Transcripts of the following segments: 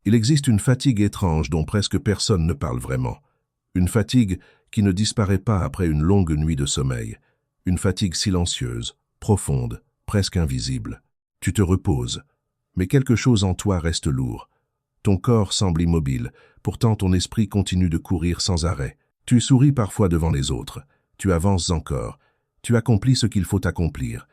Il existe une fatigue étrange dont presque personne ne parle vraiment. Une fatigue qui ne disparaît pas après une longue nuit de sommeil. Une fatigue silencieuse, profonde, presque invisible. Tu te reposes, mais quelque chose en toi reste lourd. Ton corps semble immobile, pourtant ton esprit continue de courir sans arrêt. Tu souris parfois devant les autres, tu avances encore, tu accomplis ce qu'il faut accomplir,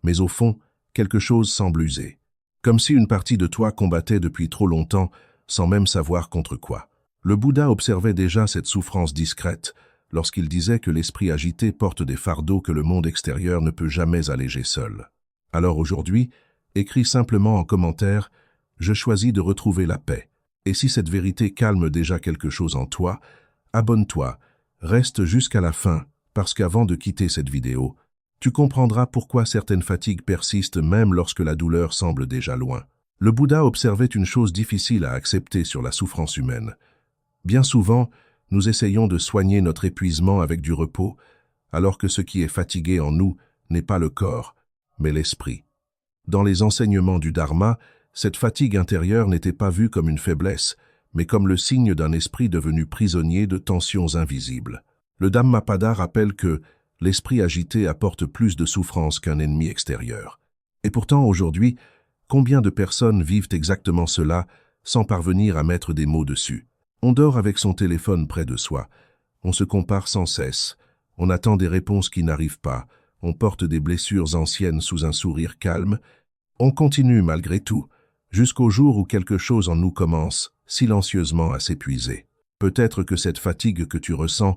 mais au fond, quelque chose semble usé. Comme si une partie de toi combattait depuis trop longtemps, sans même savoir contre quoi. Le Bouddha observait déjà cette souffrance discrète, lorsqu'il disait que l'esprit agité porte des fardeaux que le monde extérieur ne peut jamais alléger seul. Alors aujourd'hui, écris simplement en commentaire « Je choisis de retrouver la paix ». Et si cette vérité calme déjà quelque chose en toi, abonne-toi, reste jusqu'à la fin, parce qu'avant de quitter cette vidéo, tu comprendras pourquoi certaines fatigues persistent même lorsque la douleur semble déjà loin. Le Bouddha observait une chose difficile à accepter sur la souffrance humaine. Bien souvent, nous essayons de soigner notre épuisement avec du repos, alors que ce qui est fatigué en nous n'est pas le corps, mais l'esprit. Dans les enseignements du Dharma, cette fatigue intérieure n'était pas vue comme une faiblesse, mais comme le signe d'un esprit devenu prisonnier de tensions invisibles. Le Dhammapada rappelle que l'esprit agité apporte plus de souffrance qu'un ennemi extérieur. Et pourtant, aujourd'hui, combien de personnes vivent exactement cela sans parvenir à mettre des mots dessus? On dort avec son téléphone près de soi, on se compare sans cesse, on attend des réponses qui n'arrivent pas, on porte des blessures anciennes sous un sourire calme, on continue malgré tout, jusqu'au jour où quelque chose en nous commence silencieusement à s'épuiser. Peut-être que cette fatigue que tu ressens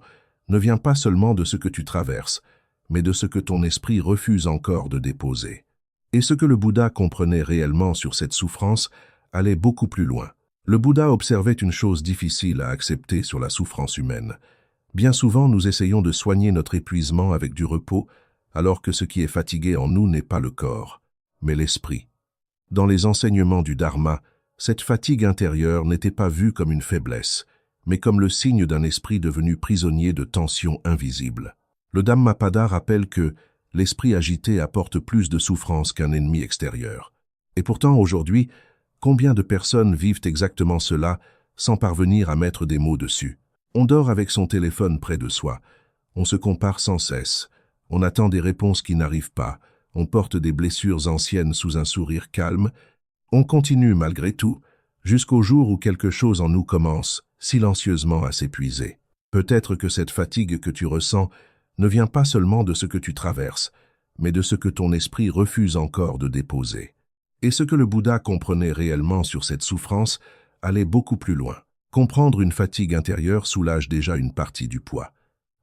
ne vient pas seulement de ce que tu traverses, mais de ce que ton esprit refuse encore de déposer. Et ce que le Bouddha comprenait réellement sur cette souffrance allait beaucoup plus loin. Le Bouddha observait une chose difficile à accepter sur la souffrance humaine. Bien souvent, nous essayons de soigner notre épuisement avec du repos, alors que ce qui est fatigué en nous n'est pas le corps, mais l'esprit. Dans les enseignements du Dharma, cette fatigue intérieure n'était pas vue comme une faiblesse, mais comme le signe d'un esprit devenu prisonnier de tensions invisibles. Le Dhammapada rappelle que l'esprit agité apporte plus de souffrance qu'un ennemi extérieur. Et pourtant, aujourd'hui, combien de personnes vivent exactement cela sans parvenir à mettre des mots dessus? On dort avec son téléphone près de soi, on se compare sans cesse, on attend des réponses qui n'arrivent pas, on porte des blessures anciennes sous un sourire calme, on continue malgré tout, jusqu'au jour où quelque chose en nous commence silencieusement à s'épuiser. Peut-être que cette fatigue que tu ressens ne vient pas seulement de ce que tu traverses, mais de ce que ton esprit refuse encore de déposer. Et ce que le Bouddha comprenait réellement sur cette souffrance allait beaucoup plus loin. Comprendre une fatigue intérieure soulage déjà une partie du poids.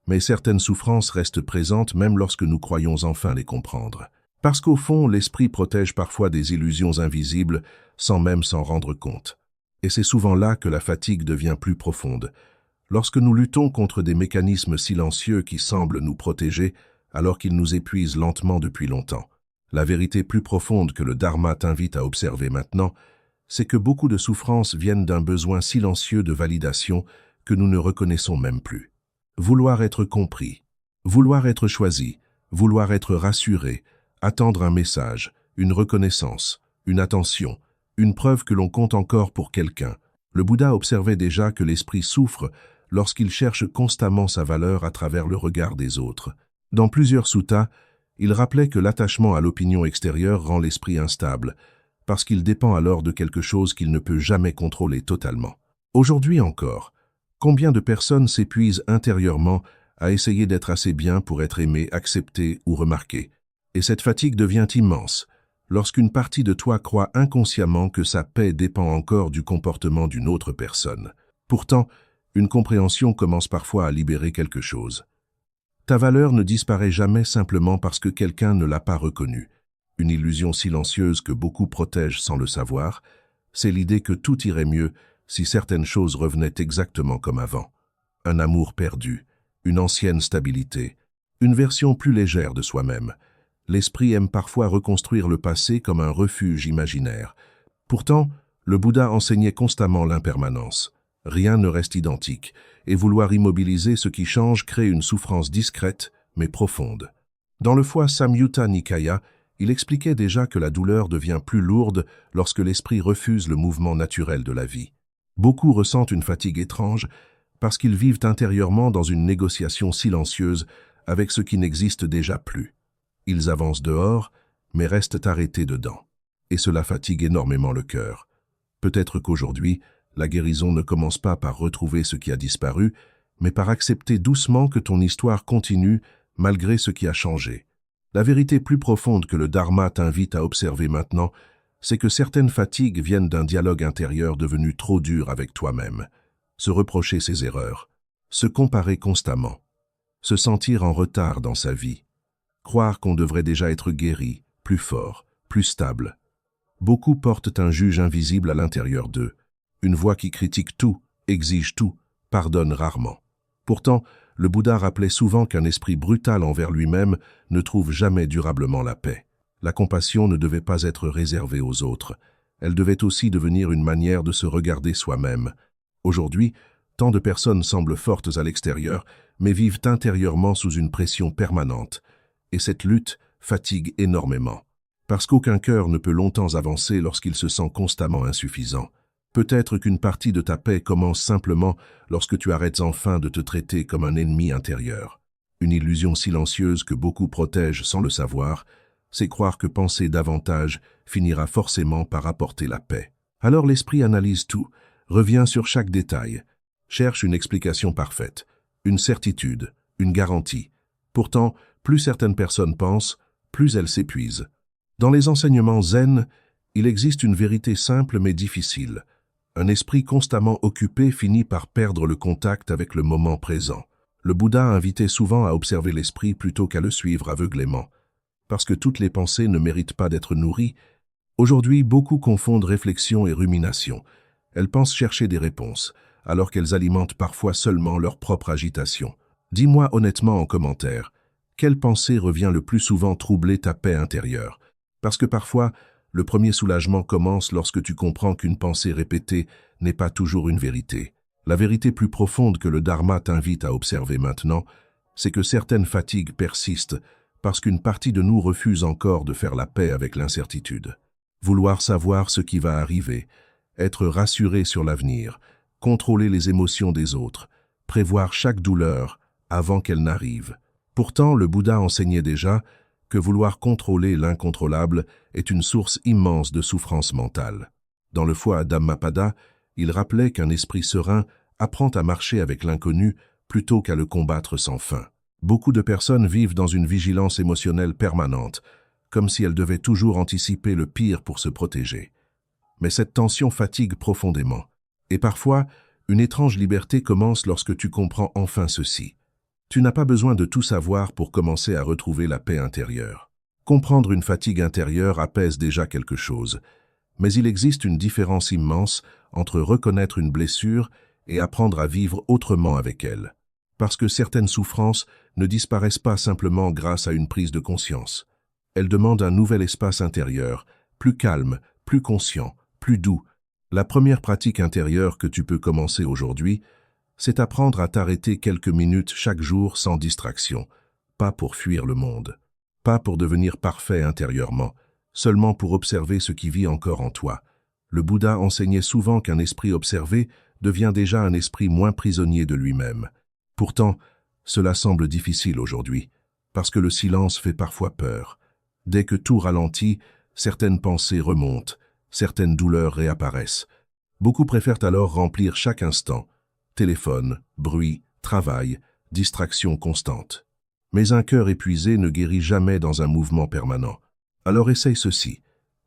Mais certaines souffrances restent présentes même lorsque nous croyons enfin les comprendre. Parce qu'au fond, l'esprit protège parfois des illusions invisibles sans même s'en rendre compte. Et c'est souvent là que la fatigue devient plus profonde. Lorsque nous luttons contre des mécanismes silencieux qui semblent nous protéger alors qu'ils nous épuisent lentement depuis longtemps. La vérité plus profonde que le Dharma t'invite à observer maintenant, c'est que beaucoup de souffrances viennent d'un besoin silencieux de validation que nous ne reconnaissons même plus. Vouloir être compris, vouloir être choisi, vouloir être rassuré, attendre un message, une reconnaissance, une attention, une preuve que l'on compte encore pour quelqu'un. Le Bouddha observait déjà que l'esprit souffre lorsqu'il cherche constamment sa valeur à travers le regard des autres. Dans plusieurs suttas, il rappelait que l'attachement à l'opinion extérieure rend l'esprit instable, parce qu'il dépend alors de quelque chose qu'il ne peut jamais contrôler totalement. Aujourd'hui encore, combien de personnes s'épuisent intérieurement à essayer d'être assez bien pour être aimé, accepté ou remarqué? Et cette fatigue devient immense lorsqu'une partie de toi croit inconsciemment que sa paix dépend encore du comportement d'une autre personne. Pourtant, une compréhension commence parfois à libérer quelque chose. Ta valeur ne disparaît jamais simplement parce que quelqu'un ne l'a pas reconnue. Une illusion silencieuse que beaucoup protègent sans le savoir, c'est l'idée que tout irait mieux si certaines choses revenaient exactement comme avant. Un amour perdu, une ancienne stabilité, une version plus légère de soi-même. L'esprit aime parfois reconstruire le passé comme un refuge imaginaire. Pourtant, le Bouddha enseignait constamment l'impermanence. Rien ne reste identique, et vouloir immobiliser ce qui change crée une souffrance discrète, mais profonde. Dans le Phwa Samyutta Nikaya, il expliquait déjà que la douleur devient plus lourde lorsque l'esprit refuse le mouvement naturel de la vie. Beaucoup ressentent une fatigue étrange parce qu'ils vivent intérieurement dans une négociation silencieuse avec ce qui n'existe déjà plus. Ils avancent dehors, mais restent arrêtés dedans. Et cela fatigue énormément le cœur. Peut-être qu'aujourd'hui, la guérison ne commence pas par retrouver ce qui a disparu, mais par accepter doucement que ton histoire continue malgré ce qui a changé. La vérité plus profonde que le Dharma t'invite à observer maintenant, c'est que certaines fatigues viennent d'un dialogue intérieur devenu trop dur avec toi-même. Se reprocher ses erreurs, se comparer constamment, se sentir en retard dans sa vie, croire qu'on devrait déjà être guéri, plus fort, plus stable. Beaucoup portent un juge invisible à l'intérieur d'eux, une voix qui critique tout, exige tout, pardonne rarement. Pourtant, le Bouddha rappelait souvent qu'un esprit brutal envers lui-même ne trouve jamais durablement la paix. La compassion ne devait pas être réservée aux autres, elle devait aussi devenir une manière de se regarder soi-même. Aujourd'hui, tant de personnes semblent fortes à l'extérieur, mais vivent intérieurement sous une pression permanente. Et cette lutte fatigue énormément. Parce qu'aucun cœur ne peut longtemps avancer lorsqu'il se sent constamment insuffisant. Peut-être qu'une partie de ta paix commence simplement lorsque tu arrêtes enfin de te traiter comme un ennemi intérieur. Une illusion silencieuse que beaucoup protègent sans le savoir, c'est croire que penser davantage finira forcément par apporter la paix. Alors l'esprit analyse tout, revient sur chaque détail, cherche une explication parfaite, une certitude, une garantie. Pourtant, plus certaines personnes pensent, plus elles s'épuisent. Dans les enseignements zen, il existe une vérité simple mais difficile. Un esprit constamment occupé finit par perdre le contact avec le moment présent. Le Bouddha invitait souvent à observer l'esprit plutôt qu'à le suivre aveuglément. Parce que toutes les pensées ne méritent pas d'être nourries, aujourd'hui beaucoup confondent réflexion et rumination. Elles pensent chercher des réponses, alors qu'elles alimentent parfois seulement leur propre agitation. Dis-moi honnêtement en commentaire, quelle pensée revient le plus souvent troubler ta paix intérieure? Parce que parfois, le premier soulagement commence lorsque tu comprends qu'une pensée répétée n'est pas toujours une vérité. La vérité plus profonde que le Dharma t'invite à observer maintenant, c'est que certaines fatigues persistent parce qu'une partie de nous refuse encore de faire la paix avec l'incertitude. Vouloir savoir ce qui va arriver, être rassuré sur l'avenir, contrôler les émotions des autres, prévoir chaque douleur avant qu'elle n'arrive. Pourtant, le Bouddha enseignait déjà que vouloir contrôler l'incontrôlable est une source immense de souffrance mentale. Dans le foie Dhammapada, il rappelait qu'un esprit serein apprend à marcher avec l'inconnu plutôt qu'à le combattre sans fin. Beaucoup de personnes vivent dans une vigilance émotionnelle permanente, comme si elles devaient toujours anticiper le pire pour se protéger. Mais cette tension fatigue profondément. Et parfois, une étrange liberté commence lorsque tu comprends enfin ceci. Tu n'as pas besoin de tout savoir pour commencer à retrouver la paix intérieure. Comprendre une fatigue intérieure apaise déjà quelque chose, mais il existe une différence immense entre reconnaître une blessure et apprendre à vivre autrement avec elle. Parce que certaines souffrances ne disparaissent pas simplement grâce à une prise de conscience. Elles demandent un nouvel espace intérieur, plus calme, plus conscient, plus doux. La première pratique intérieure que tu peux commencer aujourd'hui, c'est apprendre à t'arrêter quelques minutes chaque jour sans distraction, pas pour fuir le monde, pas pour devenir parfait intérieurement, seulement pour observer ce qui vit encore en toi. Le Bouddha enseignait souvent qu'un esprit observé devient déjà un esprit moins prisonnier de lui-même. Pourtant, cela semble difficile aujourd'hui, parce que le silence fait parfois peur. Dès que tout ralentit, certaines pensées remontent, certaines douleurs réapparaissent. Beaucoup préfèrent alors remplir chaque instant. Téléphone, bruit, travail, distraction constante. Mais un cœur épuisé ne guérit jamais dans un mouvement permanent. Alors essaye ceci.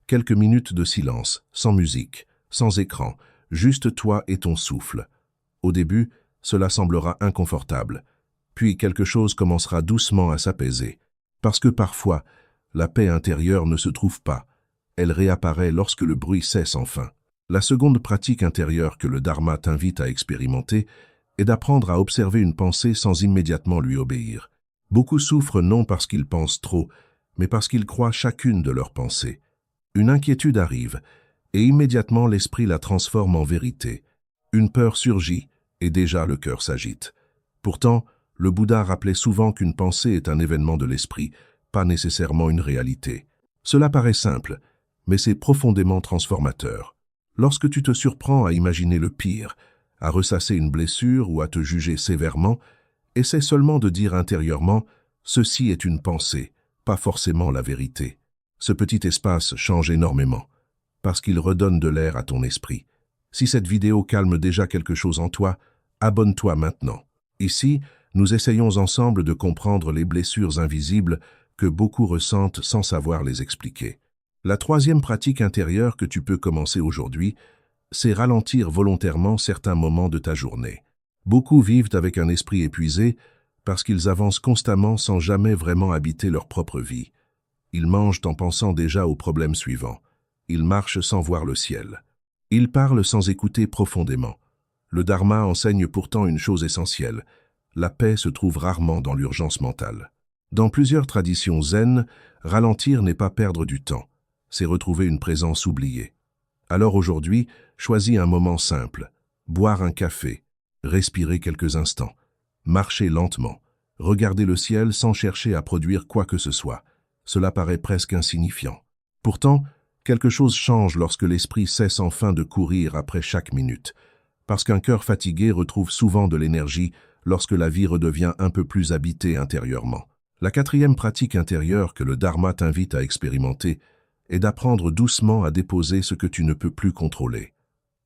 Quelques minutes de silence, sans musique, sans écran, juste toi et ton souffle. Au début, cela semblera inconfortable. Puis quelque chose commencera doucement à s'apaiser. Parce que parfois, la paix intérieure ne se trouve pas. Elle réapparaît lorsque le bruit cesse enfin. La seconde pratique intérieure que le Dharma t'invite à expérimenter est d'apprendre à observer une pensée sans immédiatement lui obéir. Beaucoup souffrent non parce qu'ils pensent trop, mais parce qu'ils croient chacune de leurs pensées. Une inquiétude arrive, et immédiatement l'esprit la transforme en vérité. Une peur surgit, et déjà le cœur s'agite. Pourtant, le Bouddha rappelait souvent qu'une pensée est un événement de l'esprit, pas nécessairement une réalité. Cela paraît simple, mais c'est profondément transformateur. Lorsque tu te surprends à imaginer le pire, à ressasser une blessure ou à te juger sévèrement, essaie seulement de dire intérieurement « ceci est une pensée, pas forcément la vérité ». Ce petit espace change énormément, parce qu'il redonne de l'air à ton esprit. Si cette vidéo calme déjà quelque chose en toi, abonne-toi maintenant. Ici, nous essayons ensemble de comprendre les blessures invisibles que beaucoup ressentent sans savoir les expliquer. La troisième pratique intérieure que tu peux commencer aujourd'hui, c'est ralentir volontairement certains moments de ta journée. Beaucoup vivent avec un esprit épuisé parce qu'ils avancent constamment sans jamais vraiment habiter leur propre vie. Ils mangent en pensant déjà aux problèmes suivants. Ils marchent sans voir le ciel. Ils parlent sans écouter profondément. Le dharma enseigne pourtant une chose essentielle. La paix se trouve rarement dans l'urgence mentale. Dans plusieurs traditions zen, ralentir n'est pas perdre du temps, c'est retrouver une présence oubliée. Alors aujourd'hui, choisis un moment simple. Boire un café, respirer quelques instants, marcher lentement, regarder le ciel sans chercher à produire quoi que ce soit. Cela paraît presque insignifiant. Pourtant, quelque chose change lorsque l'esprit cesse enfin de courir après chaque minute, parce qu'un cœur fatigué retrouve souvent de l'énergie lorsque la vie redevient un peu plus habitée intérieurement. La quatrième pratique intérieure que le Dharma t'invite à expérimenter est d'apprendre doucement à déposer ce que tu ne peux plus contrôler.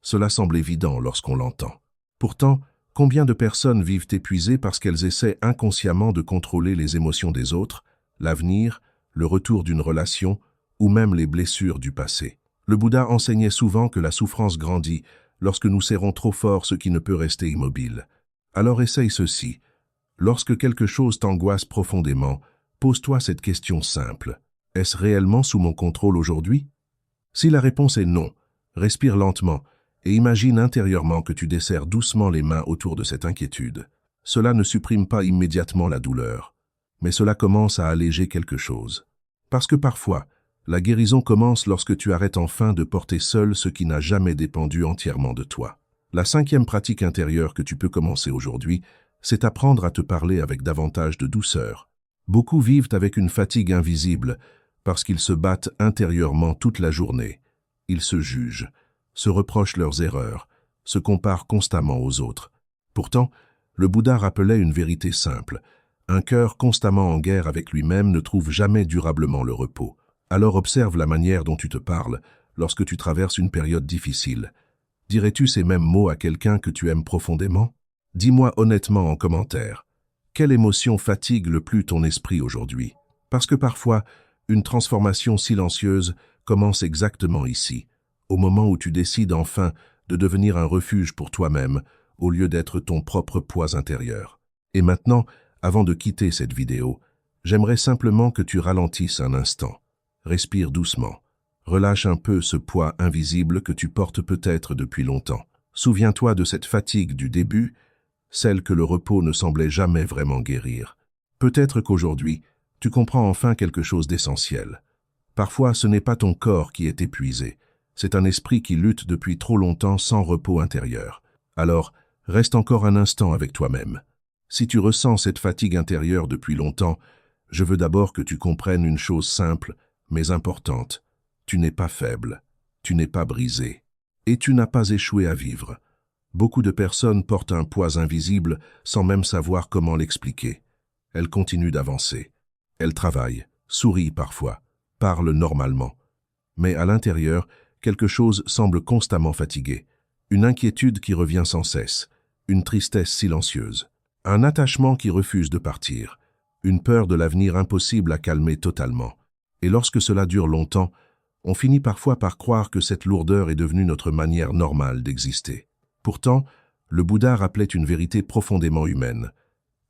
Cela semble évident lorsqu'on l'entend. Pourtant, combien de personnes vivent épuisées parce qu'elles essaient inconsciemment de contrôler les émotions des autres, l'avenir, le retour d'une relation ou même les blessures du passé. Le Bouddha enseignait souvent que la souffrance grandit lorsque nous serrons trop fort ce qui ne peut rester immobile. Alors essaye ceci. Lorsque quelque chose t'angoisse profondément, pose-toi cette question simple. Est-ce réellement sous mon contrôle aujourd'hui? Si la réponse est non, respire lentement et imagine intérieurement que tu desserres doucement les mains autour de cette inquiétude. Cela ne supprime pas immédiatement la douleur, mais cela commence à alléger quelque chose. Parce que parfois, la guérison commence lorsque tu arrêtes enfin de porter seul ce qui n'a jamais dépendu entièrement de toi. La cinquième pratique intérieure que tu peux commencer aujourd'hui, c'est apprendre à te parler avec davantage de douceur. Beaucoup vivent avec une fatigue invisible parce qu'ils se battent intérieurement toute la journée. Ils se jugent, se reprochent leurs erreurs, se comparent constamment aux autres. Pourtant, le Bouddha rappelait une vérité simple. Un cœur constamment en guerre avec lui-même ne trouve jamais durablement le repos. Alors observe la manière dont tu te parles lorsque tu traverses une période difficile. Dirais-tu ces mêmes mots à quelqu'un que tu aimes profondément? Dis-moi honnêtement en commentaire. Quelle émotion fatigue le plus ton esprit aujourd'hui? Parce que parfois, une transformation silencieuse commence exactement ici, au moment où tu décides enfin de devenir un refuge pour toi-même, au lieu d'être ton propre poids intérieur. Et maintenant, avant de quitter cette vidéo, j'aimerais simplement que tu ralentisses un instant. Respire doucement. Relâche un peu ce poids invisible que tu portes peut-être depuis longtemps. Souviens-toi de cette fatigue du début, celle que le repos ne semblait jamais vraiment guérir. Peut-être qu'aujourd'hui, tu comprends enfin quelque chose d'essentiel. Parfois, ce n'est pas ton corps qui est épuisé, c'est un esprit qui lutte depuis trop longtemps sans repos intérieur. Alors, reste encore un instant avec toi-même. Si tu ressens cette fatigue intérieure depuis longtemps, je veux d'abord que tu comprennes une chose simple, mais importante. Tu n'es pas faible, tu n'es pas brisé, et tu n'as pas échoué à vivre. Beaucoup de personnes portent un poids invisible sans même savoir comment l'expliquer. Elles continuent d'avancer. Elles travaillent, sourient parfois, parlent normalement. Mais à l'intérieur, quelque chose semble constamment fatigué. Une inquiétude qui revient sans cesse, une tristesse silencieuse, un attachement qui refuse de partir, une peur de l'avenir impossible à calmer totalement. Et lorsque cela dure longtemps, on finit parfois par croire que cette lourdeur est devenue notre manière normale d'exister. Pourtant, le Bouddha rappelait une vérité profondément humaine.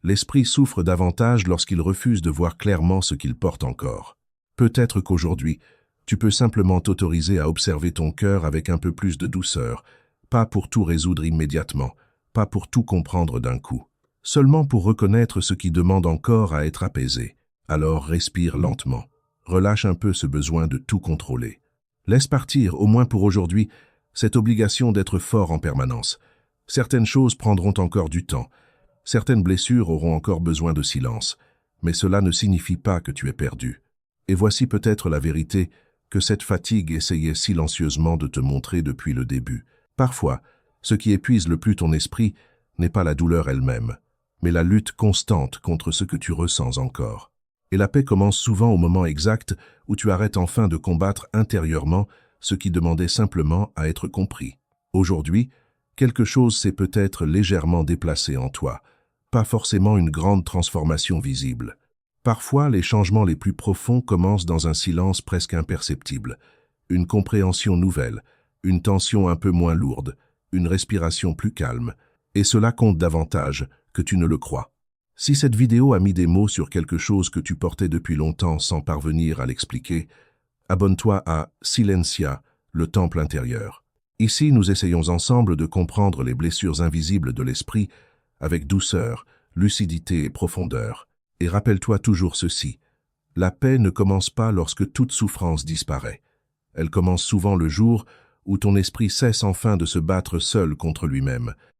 L'esprit souffre davantage lorsqu'il refuse de voir clairement ce qu'il porte encore. Peut-être qu'aujourd'hui, tu peux simplement t'autoriser à observer ton cœur avec un peu plus de douceur, pas pour tout résoudre immédiatement, pas pour tout comprendre d'un coup, seulement pour reconnaître ce qui demande encore à être apaisé. Alors respire lentement. Relâche un peu ce besoin de tout contrôler. Laisse partir, au moins pour aujourd'hui, cette obligation d'être fort en permanence. Certaines choses prendront encore du temps. Certaines blessures auront encore besoin de silence. Mais cela ne signifie pas que tu es perdu. Et voici peut-être la vérité, que cette fatigue essayait silencieusement de te montrer depuis le début. Parfois, ce qui épuise le plus ton esprit n'est pas la douleur elle-même, mais la lutte constante contre ce que tu ressens encore. Et la paix commence souvent au moment exact où tu arrêtes enfin de combattre intérieurement ce qui demandait simplement à être compris. Aujourd'hui, quelque chose s'est peut-être légèrement déplacé en toi, pas forcément une grande transformation visible. Parfois, les changements les plus profonds commencent dans un silence presque imperceptible, une compréhension nouvelle, une tension un peu moins lourde, une respiration plus calme, et cela compte davantage que tu ne le crois. Si cette vidéo a mis des mots sur quelque chose que tu portais depuis longtemps sans parvenir à l'expliquer, abonne-toi à Silencia, le temple intérieur. Ici, nous essayons ensemble de comprendre les blessures invisibles de l'esprit avec douceur, lucidité et profondeur. Et rappelle-toi toujours ceci, la paix ne commence pas lorsque toute souffrance disparaît. Elle commence souvent le jour où ton esprit cesse enfin de se battre seul contre lui-même.